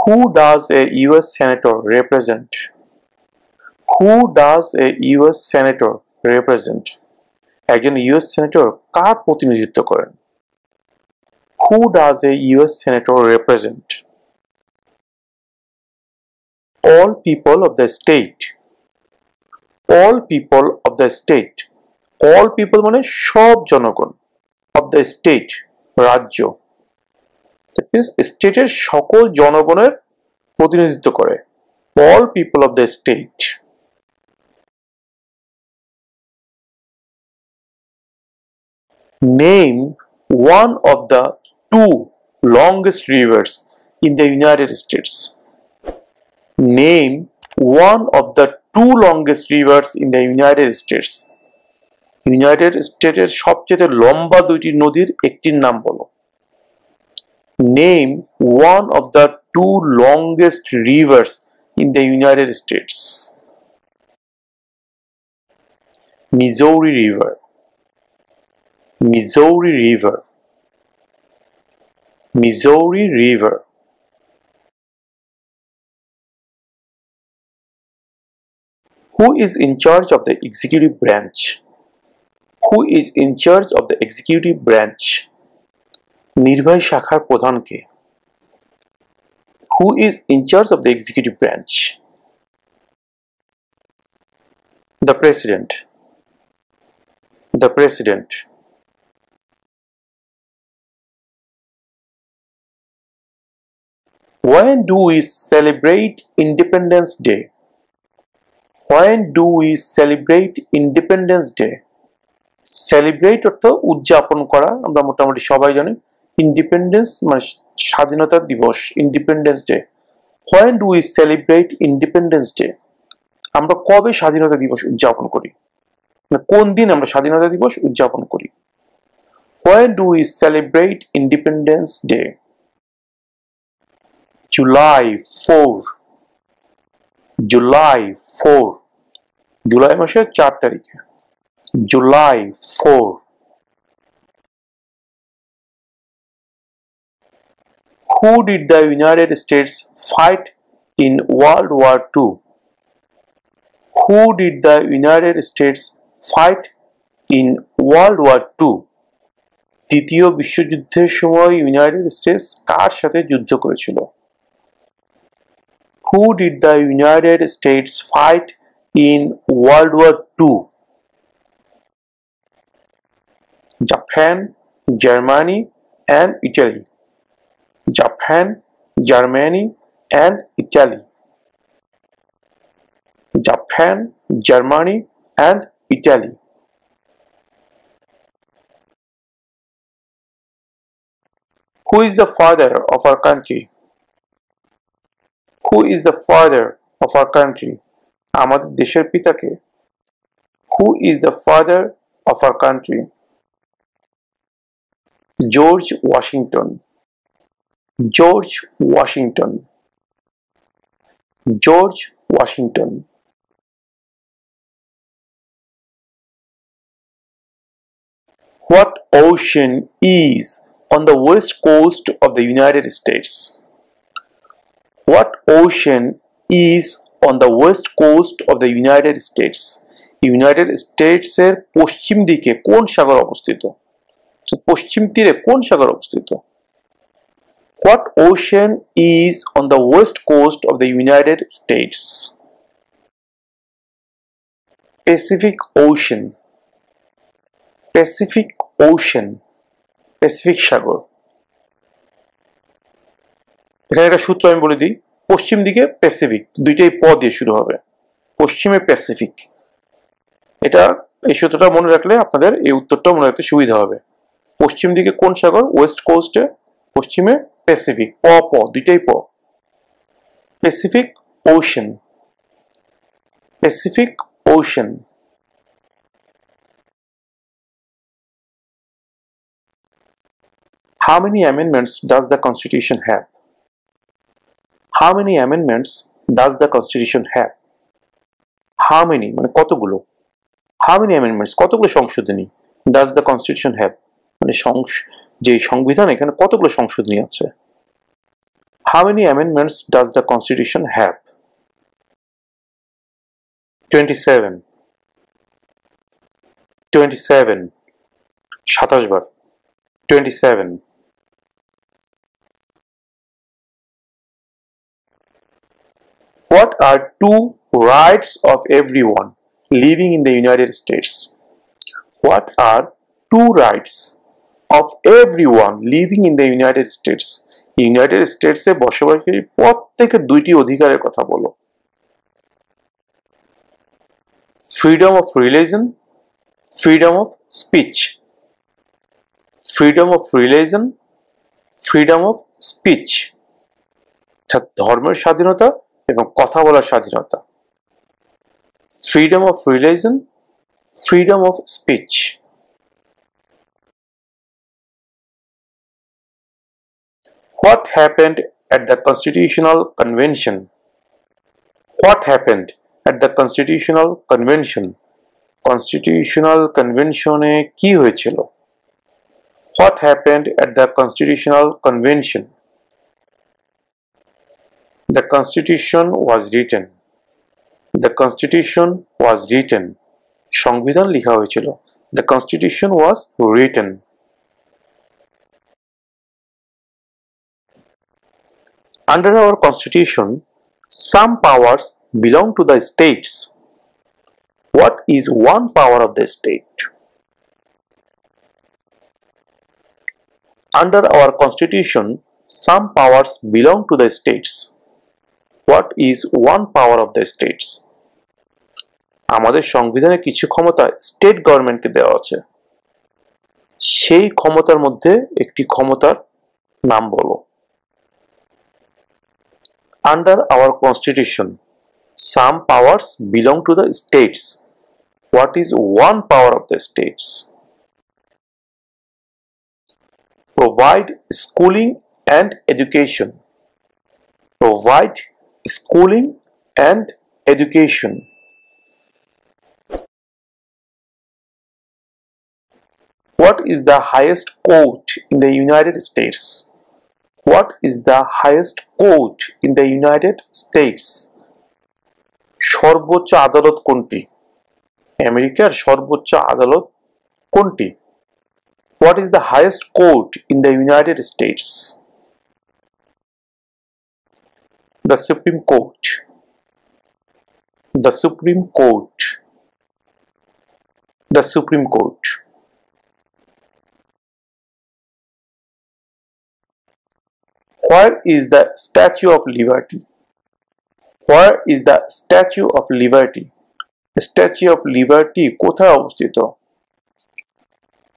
Who does a US senator represent? Who does a US senator represent? একজন US senator কার প্রতিনিধিত্ব করেন? Who does a US senator represent? All people of the state. All people of the state. All people মানে সব জনগণ, of the state রাজ্য, that means স্টেটের সকল জনগণের প্রতিনিধিত্ব করে, all people of the state. Name one of the two longest rivers in the United States. Name one of the two longest rivers in the United States. United States এর সবচেয়ে লম্বা দুইটি নদীর একটির নাম বলো। Name one of the two longest rivers in the United States. Missouri River. Missouri River. Missouri River. Who is in charge of the executive branch? Who is in charge of the executive branch? নির্বাহী শাখার প্রধান কে? Who is in charge of the executive branch? The President. The President. When do we celebrate Independence Day? When do we celebrate Independence Day? Celebrate অর্থ উদযাপন করা, আমরা মোটামুটি সবাই জানি। Independence মানে স্বাধীনতা দিবস, Independence Day. When do we celebrate Independence Day? আমরা কবে স্বাধীনতা দিবস উদযাপন করি, মানে কোন দিন আমরা স্বাধীনতা দিবস উদযাপন করি? When do we celebrate Independence Day? July 4. July 4. July মাসের 4 তারিখে। July 4. Who did the United States fight in World War II? Who did the United States fight in World War II? দ্বিতীয় বিশ্বযুদ্ধের সময় ইউনাইটেড স্টেটস কার সাথে যুদ্ধ করেছিল? Who did the United States fight in World War II? Japan, Germany, and Italy. Japan, Germany, and Italy. Japan, Germany, and Italy. Who is the father of our country? Who is the father of our country? আমাদের দেশের পিতা কে? Who is the father of our country? George Washington. George Washington. George Washington. What ocean is on the west coast of the United States? What ocean is on the west coast of the United States? United States এর পশ্চিম দিকে কোন সাগর অবস্থিত? পশ্চিম তীরে কোন সাগর অবস্থিত? What ocean is on the west coast of the United States? Pacific Ocean. Pacific Ocean. Pacific সাগর। এখানে একটা সূত্র আমি বলে দিই, পশ্চিম দিকে প্যাসিফিক, দুইটাই প দিয়ে শুরু হবে, পশ্চিমে প্যাসিফিক। এটা এই সূত্রটা মনে রাখলে আপনাদের এই উত্তরটা মনে রাখতে সুবিধা হবে। পশ্চিম দিকে কোন সাগর? ওয়েস্ট কোস্টে, পশ্চিমে প্যাসিফিক, প প দুইটাই প। Pacific ocean. Pacific ocean. How many amendments does the Constitution have? How many amendments does the Constitution have? How many মানে কতগুলো? How many amendments কতগুলো সংশোধনী does the Constitution have? মানে যে সংবিধান এখানে কতগুলো সংশোধনী আছে? How many amendments does the Constitution have? 27. 27. 27 bar 27. What are two rights of everyone living in the United States? What are two rights of everyone living in the United States? United স্টেটসে বসবাসকারী প্রত্যেকের দুইটি অধিকারের কথা বলো। Freedom of religion, freedom of speech. Freedom of religion, freedom of speech. ধর্মের স্বাধীনতা এবং কথা বলার স্বাধীনতা। Freedom of religion, freedom of speech. What happened at the Constitutional Convention? What happened at the Constitutional Convention? Constitutional Convention এ কি হয়েছিল? What happened at the Constitutional Convention? The Constitution was written. The Constitution was written. সংবিধান লেখা হয়েছিল। The Constitution was written. Under our Constitution, some powers belong to the states. What is one power of the state? Under our Constitution, some powers belong to the states. What is one power of the states? আমাদের সংবিধানে কিছু ক্ষমতা state গভর্নমেন্টকে দেওয়া আছে। সেই ক্ষমতার মধ্যে একটি ক্ষমতার নাম বলো। Under our Constitution, some powers belong to the states. What is one power of the states? Provide schooling and education. Provide schooling and education. What is the highest court in the United States? What is the highest court in the United States? সর্বোচ্চ আদালত কোনটি? আমেরিকার সর্বোচ্চ আদালত কোনটি? What is the highest court in the United States? The Supreme Court. The Supreme Court. The Supreme Court. Where is the Statue of Liberty? Where is the Statue of Liberty? The Statue of Liberty কোথায় অবস্থিত?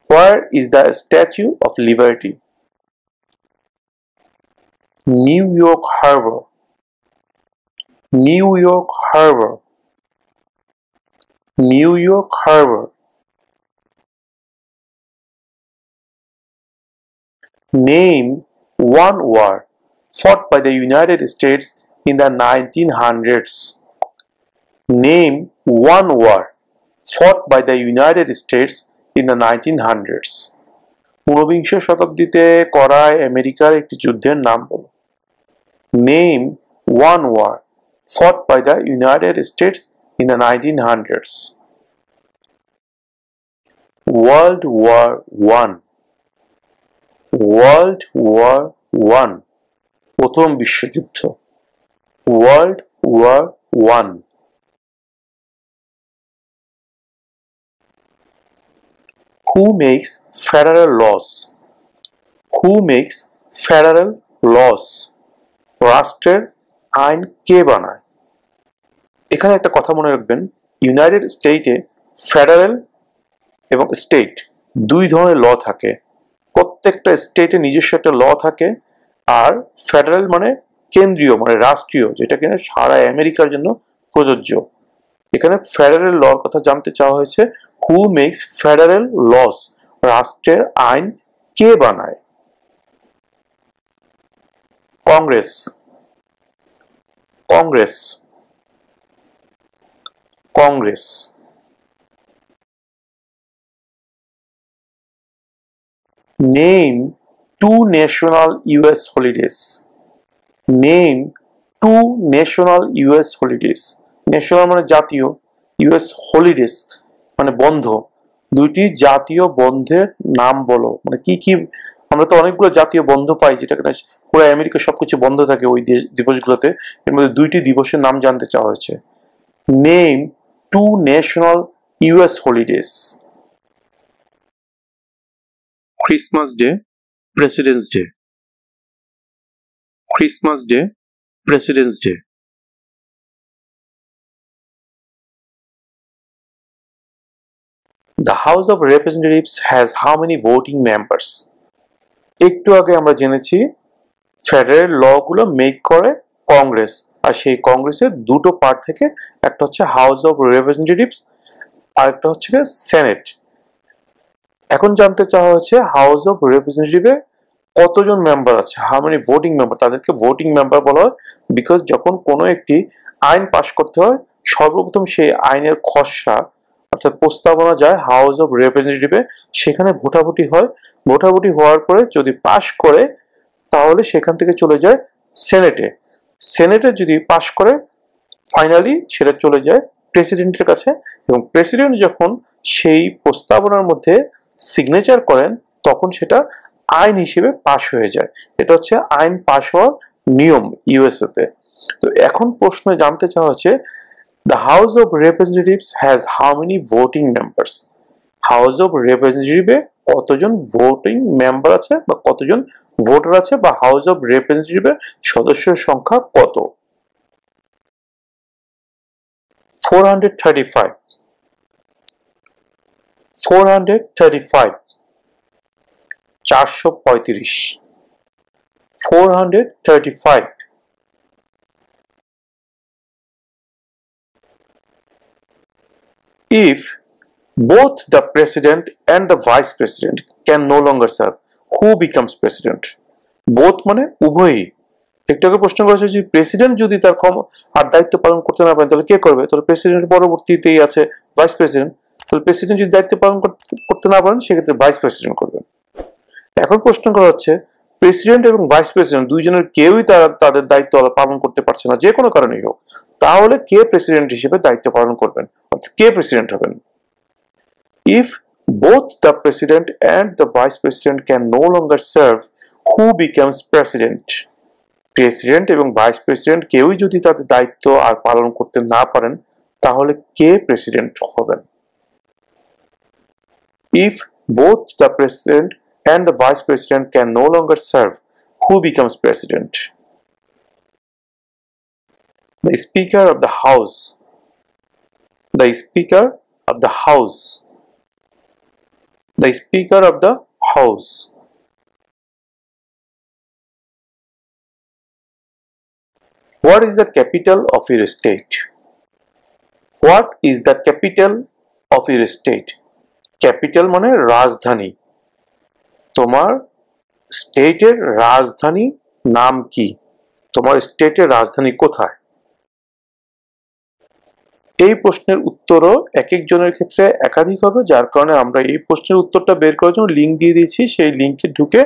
Where is the Statue of Liberty? New York Harbor. New York Harbor. New York Harbor. Name one war fought by the United States in the 1900s. Name one war fought by the United States in the 1900s. ঊনবিংশ শতাব্দীতে করা আমেরিকার একটি যুদ্ধের নাম বলো। Name one war fought by the United States in the 1900s. World War I. World War I. প্রথম বিশ্বযুদ্ধ। World War I. Who makes federal laws? Who makes federal laws? রাষ্ট্রের আইন কে বানায়? এখানে একটা কথা মনে রাখবেন, ইউনাইটেড স্টেটে ফেডারেল এবং স্টেট দুই ধরনের ল থাকে। প্রত্যেকটা স্টেটে নিজস্ব একটা ল থাকে, আর ফেডারেল মানে কেন্দ্রীয় মানে রাষ্ট্রীয়, যেটা কিনা সারা আমেরিকার জন্য প্রযোজ্য। এখানে ফেডারেল লর কথা জানতে চাওয়া হয়েছে। Who makes federal laws? রাষ্ট্রের আইন কে বানায়? Congress. Congress. Congress. Name two national US holidays. Name two national US holidays. National মানে জাতীয়, ইউএস হলিডেজ মানে বন্ধ। দুইটি জাতীয় বন্ধের নাম বলো। মানে কি কি, আমরা তো অনেকগুলো জাতীয় বন্ধ পাই যেটা কিনা পুরো আমেরিকা সবকিছু বন্ধ থাকে ওই দিবসগুলোতে। এর মধ্যে দুইটি দিবসের নাম জানতে চাওয়া হয়েছে। Name two national US holidays. Christmas day, Presidents day. Christmas day, Presidents day. The House of Representatives has how many voting members? একটু আগে আমরা জেনেছি ফেডারেল ল গুলো মেক করে কংগ্রেস, আর সেই কংগ্রেসের দুটো পার্ট থেকে একটা হচ্ছে হাউস অফ রিপ্রেজেন্টেটিভস আর একটা হচ্ছে সেনেট। এখন জানতে চাওয়া হচ্ছে হাউস অফ রিপ্রেজেন্টেটিভে কতজন মেম্বার আছে, হাউ মেনি ভোটিং মেম্বার। তাদেরকে ভোটিং মেম্বার বলা হয় বিকজ যখন কোনো একটি আইন পাশ করতে হয় সর্বপ্রথম সেই আইনের খসড়া অর্থাৎ প্রস্তাবনা যায় হাউস অফ রিপ্রেজেন্টেটিভে, সেখানে ভোটাভুটি হয়। ভোটাভুটি হওয়ার পরে যদি পাশ করে তাহলে সেখান থেকে চলে যায় সেনেটে। সেনেটে যদি পাশ করে ফাইনালি সেটা চলে যায় প্রেসিডেন্টের কাছে, এবং প্রেসিডেন্ট যখন সেই প্রস্তাবনার মধ্যে সিগনেচার করেন তখন সেটা আইন হিসেবে পাশ হয়ে যায়। এটা হচ্ছে আইন পাশ হওয়ার নিয়ম ইউএসএ তে। তো এখন প্রশ্ন জানতে চাওয়া হচ্ছে the House of Representatives has how many voting members? House of রিপ্রেজেন্টেটিভে কতজন ভোটিং মেম্বার আছে বা কতজন ভোটার আছে, বা হাউস অফ রিপ্রেজেন্টেটিভের সদস্যের সংখ্যা কত? 435 435 435 435 If both the president and the vice president can no longer serve, who becomes president? Both মানে উভয়ই। একটু আগে প্রশ্ন করেছে যে প্রেসিডেন্ট যদি তার আর দায়িত্ব পালন করতে না পারেন তাহলে কে করবে? তাহলে প্রেসিডেন্টের পরবর্তীতেই আছে ভাইস প্রেসিডেন্ট। তাহলে প্রেসিডেন্ট যদি দায়িত্ব পালন করতে না পারেন সেক্ষেত্রে ভাইস প্রেসিডেন্ট করবেন। এখন প্রশ্ন করা হচ্ছে প্রেসিডেন্ট এবং ভাইস প্রেসিডেন্ট দুইজনের কেউই তাদের দায়িত্ব পালন করতে পারছে না যে কোনো কারণেই হোক, তাহলে কে প্রেসিডেন্ট হিসেবে দায়িত্ব পালন করবেন, অর্থাৎ কে প্রেসিডেন্ট হবেন? If both the president and the vice president can no longer serve, who becomes president? President এবং ভাইস প্রেসিডেন্ট কেউই যদি তাদের দায়িত্ব আর পালন করতে না পারেন তাহলে কে প্রেসিডেন্ট হবেন? If both the president and the vice president can no longer serve, who becomes president? The Speaker of the House. The Speaker of the House. The Speaker of the House. What is the capital of your state? What is the capital of your state? Capital মানে রাজধানী। তোমার স্টেটের রাজধানী নাম কি? তোমার স্টেটের রাজধানী কোথায়? এই প্রশ্নের উত্তরও এক একজনের ক্ষেত্রে একাধিক হবে, যার কারণে আমরা এই প্রশ্নের উত্তরটা বের করার জন্য লিঙ্ক দিয়ে দিয়েছি। সেই লিঙ্কে ঢুকে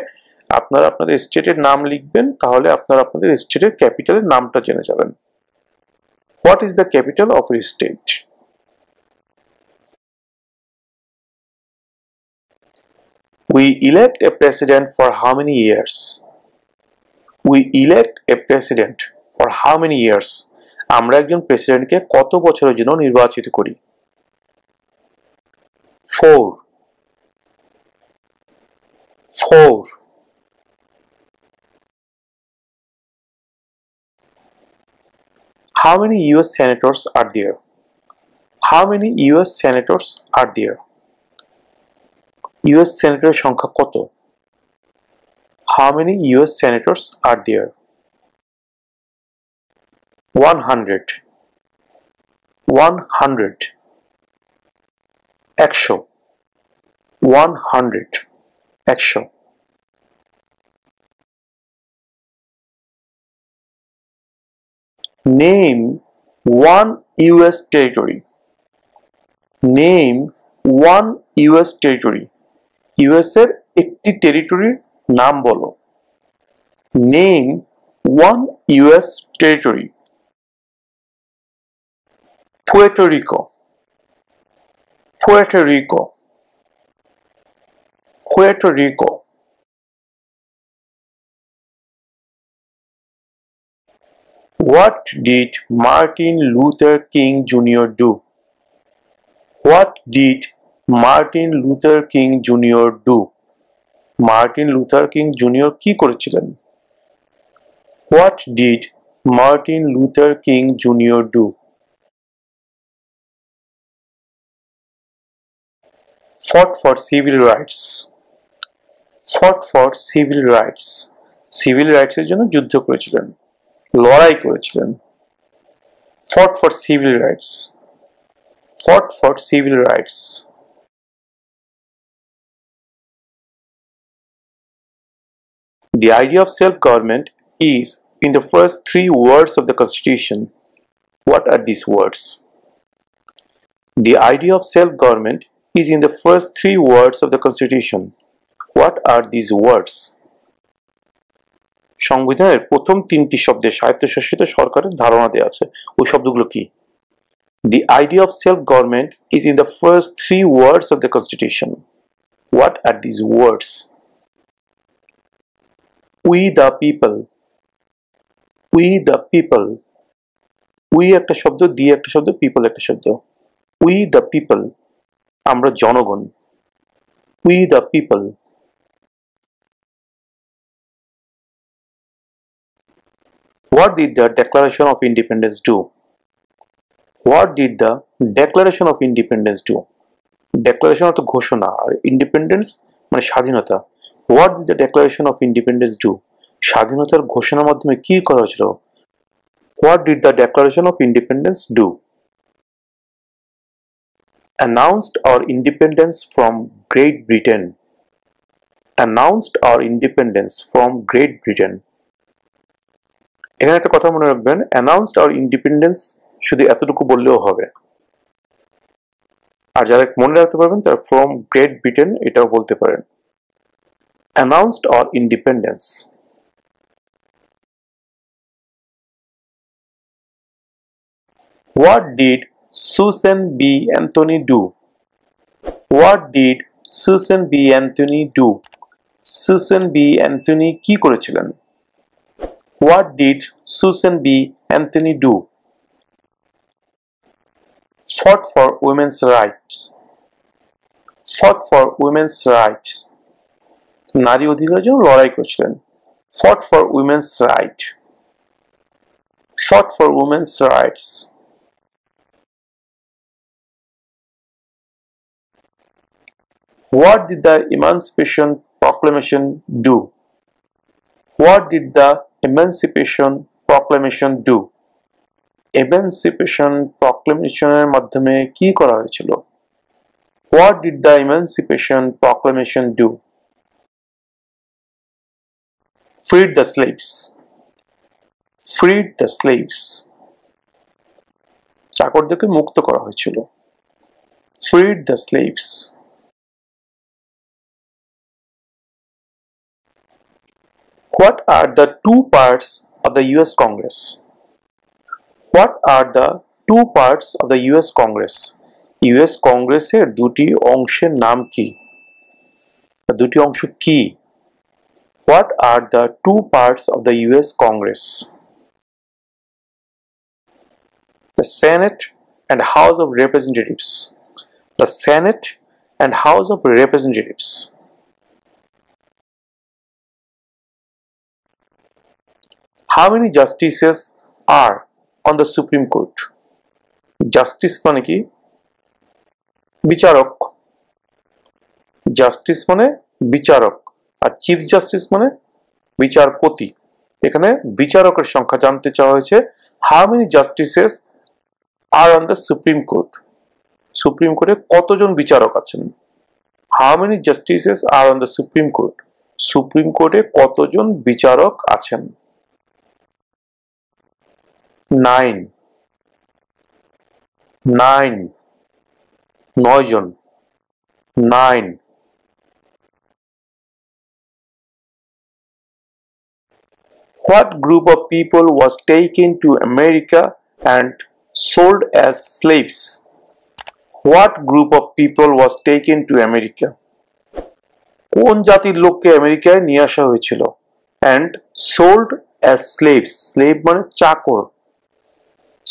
আপনারা আপনাদের স্টেটের নাম লিখবেন, তাহলে আপনারা আপনাদের স্টেটের ক্যাপিটালের নামটা জেনে যাবেন। What is the capital of your state? We elect a president for how many years? We elect a president for how many years? আমরা একজন প্রেসিডেন্টকে কত বছরের জন্য নির্বাচিত করি? 4 4 How many US senators are there? How many US senators are there? US সেনেটরের সংখ্যা কত? How many US senators are there? 100 100 100 100 100 Name one US territory. Name one US territory. US এর একটি টেরিটরির নাম বলো। Name One US territory. Puerto Rico. Puerto Rico. Puerto Rico. What did Martin Luther King Jr. do? What did Martin Luther King Jr. do? Martin Luther King Jr. কি করেছিলেন? What did Martin Luther King Jr. do? Fought for civil rights. Fought for civil rights. Civil rights এর জন্য যুদ্ধ করেছিলেন, লড়াই করেছিলেন। Fought for civil rights. Fought for civil rights. The idea of self-government is in the first three words of the Constitution. What are these words? The idea of self-government is in the first three words of the Constitution. What are these words? সংবিধানের প্রথম তিনটি শব্দে স্বায়ত্তশাসিত সরকারের ধারণা দেওয়া আছে। ওই শব্দগুলো কি? The idea of self-government is in the first three words of the Constitution. What are these words? We the people. We the people. We একটা শব্দ, the একটা শব্দ, people একটা শব্দ। We the people. আমরা জনগণ। We the people. What did the Declaration of Independence do? What did the Declaration of Independence do? Declaration অর্থ ঘোষণা, আর ইন্ডিপেন্ডেন্স মানে স্বাধীনতা। What did the Declaration of Independence do? স্বাধীনতার ঘোষণার মাধ্যমে কি করা হয়েছিল? What did the Declaration of Independence do? Announced our independence from Great Britain. Announced our independence from Great Britain. এখানে একটা কথা মনে রাখবেন, announced our independence শুধু এতটুকু বললেও হবে, আর যারা মনে রাখতে পারবেন তারা from Great Britain এটাও বলতে পারেন। Announced our independence. What did Susan B. Anthony do? What did Susan B. Anthony do? Susan B. Anthony কি করেছিলেন? What did Susan B. Anthony do? Fought for women's rights. Fought for women's rights. নারী অধিকারের জন্য লড়াই করেছিলেন। Fought for women's right. Fought for women's rights. What did the Emancipation Proclamation do? What did the Emancipation Proclamation do? Emancipation Proclamation এর মাধ্যমে কি করা হয়েছিল? What did the Emancipation Proclamation do? Freed the slaves. Freed the slaves. চাকরদেরকে মুক্ত করা হয়েছিল। Freed the slaves. What are the two parts of the US Congress? What are the two parts of the US Congress? US কংগ্রেসের দুটি অংশের নাম কি? দুটি অংশ কি? What are the two parts of the US Congress? The Senate and House of Representatives. The Senate and House of Representatives. How many justices are on the Supreme Court? Justice মানে কি? বিচারক। Justice মানে বিচারক, আর chief justice মানে বিচারপতি। এখানে বিচারকের সংখ্যা জানতে চাওয়া হয়েছে। How many justices are on the Supreme Court? Supreme কোর্টে কতজন বিচারক আছেন? How many justices are on the Supreme Court? Supreme কোর্টে কতজন বিচারক আছেন? 9 জন। 9 What group of people was taken to America and sold as slaves? What group of people was taken to America? কোন জাতির লোককে আমেরিকায় নিয়ে আসা হয়েছিল and sold as slaves? slave মানে চাকর,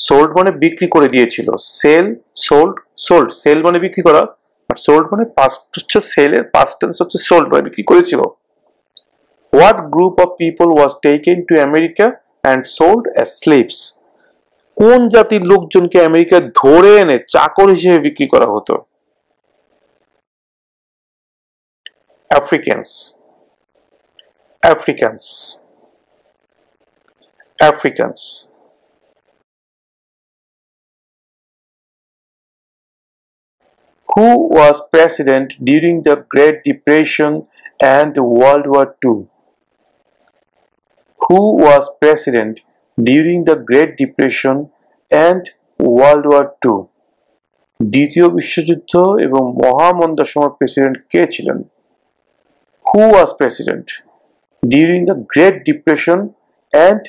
sold মানে বিক্রি করে দিয়েছিল, sell sold sell মানে বিক্রি করা, আর sold মানে past হচ্ছে sell এর past tense হচ্ছে sold মানে বিক্রি করেছিল। What group of people was taken to America and sold as slaves? কোন জাতির লোকজনকে আমেরিকায় ধরে এনে চাকর হিসেবে বিক্রি করা হতো? Africans, Africans, Africans. Who was president during the Great Depression and World War II? Who was president during the Great Depression and World War II? দ্বিতীয় বিশ্বযুদ্ধ এবং মহামন্দার সময় প্রেসিডেন্ট কে ছিলেন? Who was president during the Great Depression and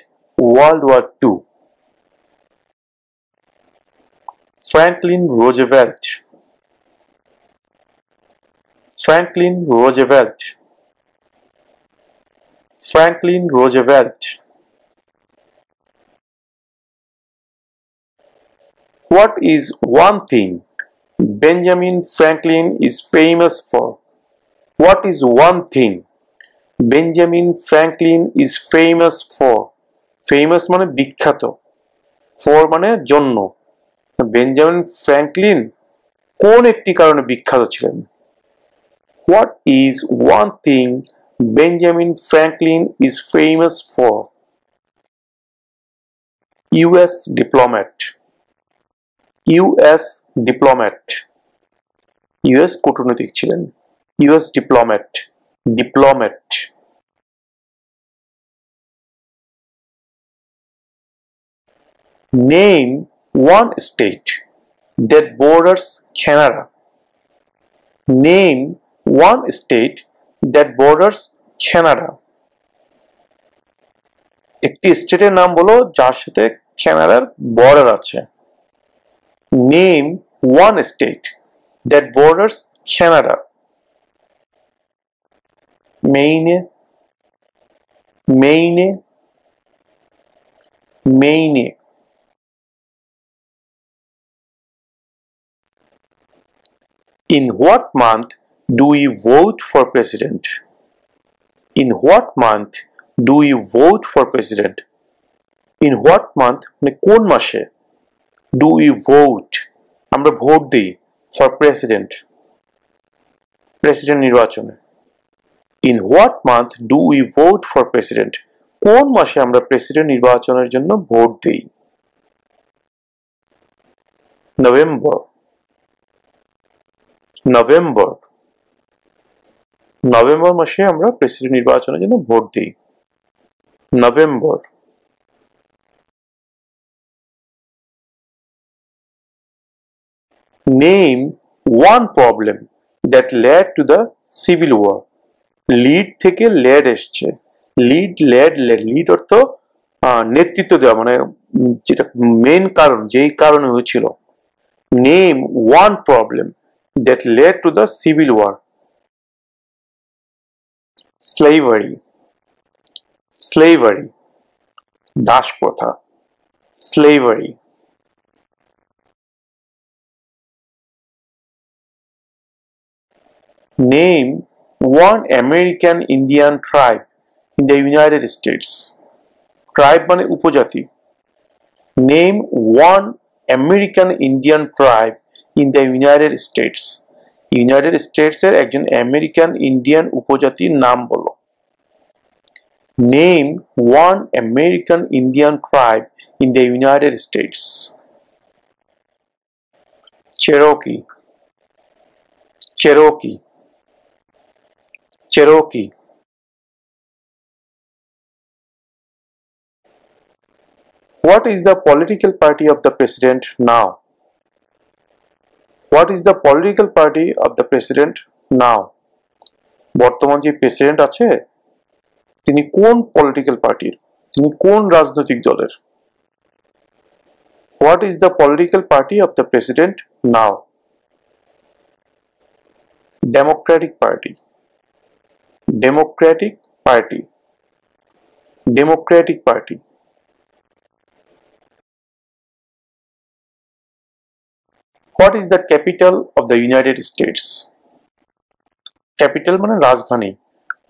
World War II? Franklin Roosevelt, Franklin Roosevelt, Franklin Roosevelt. What is one thing Benjamin Franklin is famous for? What is one thing Benjamin Franklin is famous for? Famous মানে বিখ্যাত, for মানে জন্য। Benjamin Franklin কোন একটি কারণে বিখ্যাত ছিলেন? What is one thing Benjamin Franklin is famous for? US diplomat, US diplomat, US কূটনৈতিক ছিলেন, US diplomat, diplomat. Name one state that borders Canada. Name one state that borders Canada. একটি স্টেটের নাম বলো যার সাথে কানাডার বর্ডার আছে। Name one state that borders Canada. Maine, Maine, Maine. In what month do we vote for president? In what month do we vote for president? In what month মানে কোন মাসে do we vote আমরা vote দিই for president, president নির্বাচনে। In what month do we vote for president? কোন মাসে আমরা president নির্বাচনের জন্য ভোট দেই? নভেম্বর, নভেম্বর, নভেম্বর মাসে আমরা প্রেসিডেন্ট নির্বাচনের জন্য ভোট দিই। November. Name one problem that led to the civil war. Lead থেকে লেড এসছে, লিড লেড লিড অর্থ নেতৃত্ব দেওয়া, মানে যেটা মেন কারণ, যেই কারণে হয়েছিল। Name one problem that led to the civil war. Slavery, slavery, Das প্রথা, slavery. Name one American Indian tribe in the United States. Tribe মানে উপজাতি। Name one American Indian tribe in the United States. United States এর একজন American Indian উপজাতির নাম বলো। Name one American Indian tribe in the United States. Cherokee, Cherokee, Cherokee. What is the political party of the president now? What is the political party of the president now? বর্তমান যে president আছে তিনি কোন political পার্টির? তিনি কোন রাজনৈতিক দলের? What is the political party of the president now? Democratic Party. Democratic Party. Democratic Party. What is the capital of the United States? Capital মানে রাজধানী।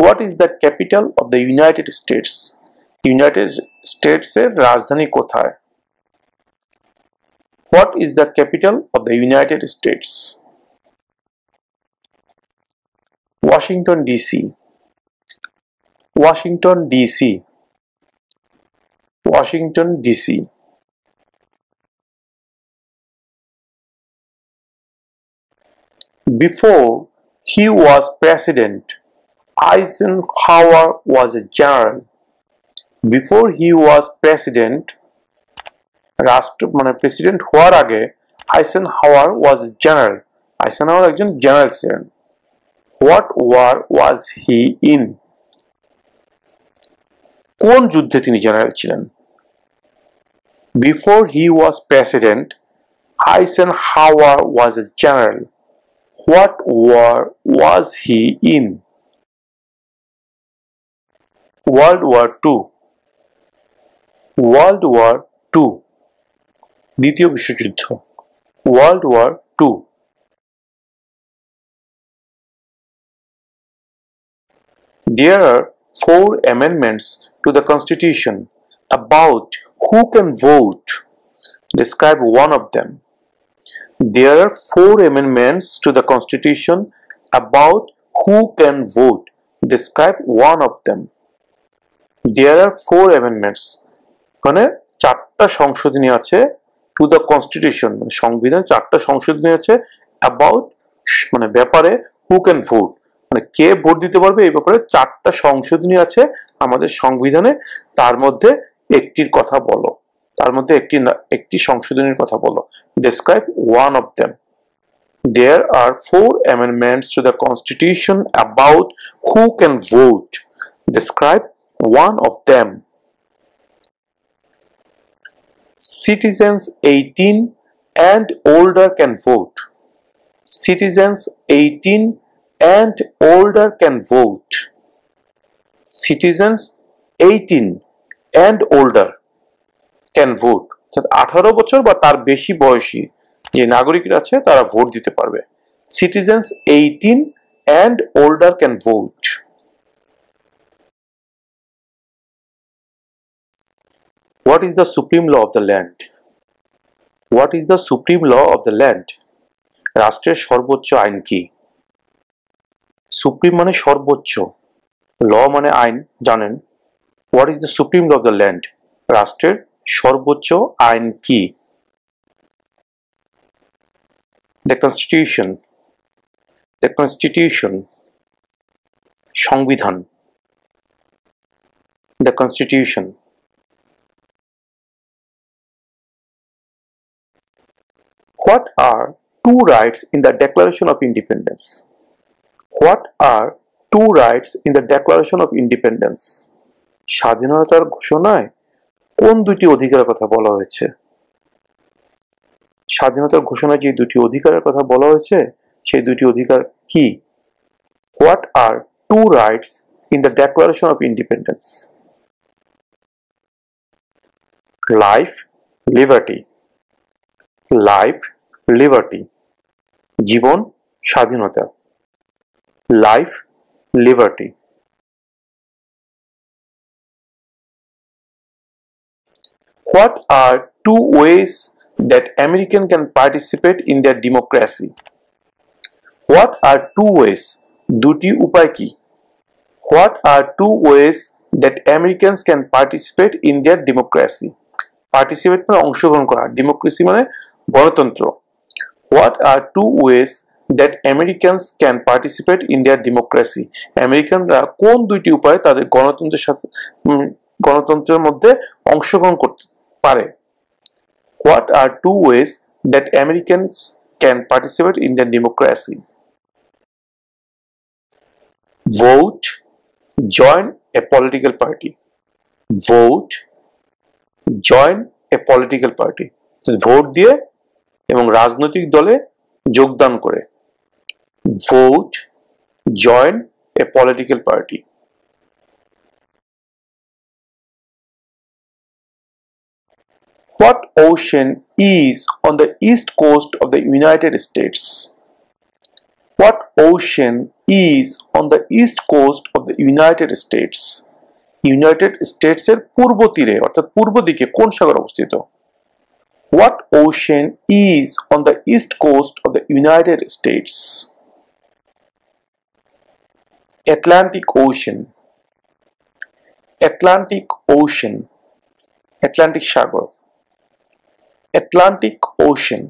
What is the capital of the United States? United States এর রাজধানী কোথায়? What is the capital of the United States? Washington DC. Washington DC. Washington DC. Before he was president, Eisenhower was a general. Before he was president, মানে president হওয়ার আগে আইসেনহাওয়ার was general. আইসেনহাওয়ার একজন general ছিলেন। What war was he in? কোন যুদ্ধে তিনি general ছিলেন? Before he was president, Eisenhower was a general. What war was he in? World War II. World War II. দ্বিতীয় বিশ্বযুদ্ধ। World War II. There are 4 amendments to the Constitution about who can vote. Describe one of them. There are 4 amendments to the Constitution about who can vote. Describe one of them. There are 4 amendments. মানে 4টা সংশোধনী আছে to the Constitution, মানে সংবিধান 4টা সংশোধনী আছে about মানে ব্যাপারে who can vote, মানে কে ভোট দিতে পারবে এই ব্যাপারে 4টা সংশোধনী আছে আমাদের সংবিধানে। তার মধ্যে একটির কথা বলো, তার মধ্যে একটি সংশোধনীর কথা বলো। Describe one of them. There are 4 amendments to the Constitution about who can vote. Describe one of them. Citizens 18 and older can vote. Citizens 18 and older can vote. Citizens 18 and older can vote. 18 বছর বা তার বেশি বয়সী যে নাগরিকরা আছে তারা vote দিতে পারবে। Citizens 18 and older can vote. What is the supreme law of the land? What is the supreme law of the land? রাষ্ট্রের সর্বোচ্চ আইন কি? সুপ্রিম মানে সর্বোচ্চ, ল মানে আইন, জানেন। What is the supreme law of the land? রাষ্ট্রের সর্বোচ্চ আইন কি? The Constitution. The Constitution. সংবিধান। The Constitution. What are 2 rights in the Declaration of Independence? What are 2 rights in the Declaration of Independence? স্বাধীনতার ঘোষণায় কোন 2টি অধিকারের কথা বলা হয়েছে? স্বাধীনতার ঘোষণায় যে 2টি অধিকারের কথা বলা হয়েছে সেই 2টি অধিকার কি? What are 2 rights in the Declaration of Independence? Life, liberty. Life, liberty. জীবন, স্বাধীনতা। Life, liberty. What are 2 ways that American can participate in their democracy? What are 2 ways? 2টি উপায় কি? What are 2 ways that Americans can participate in their democracy? Participate মানে অংশগ্রহণ করা, democracy মানে গণতন্ত্র। What are 2 ways that Americans can participate in their democracy? আমেরিকানরা কোন 2টি উপায়ে তাদের গণতন্ত্রের মধ্যে অংশগ্রহণ করতে পারে? What are 2 ways that Americans can participate in their democracy? Vote, join a political party. vote, join a political party. Vote দিয়ে এবং রাজনৈতিক দলে যোগদান করে। vote, join a political party. What ocean is on the east coast of the United States? What ocean is on the east coast of the United States? United স্টেটসের পূর্ব তীরে অর্থাৎ পূর্ব দিকে কোন সাগর অবস্থিত? What ocean is on the east coast of the United States? Atlantic Ocean. Atlantic Ocean. Atlantic Sagar. Atlantic Ocean.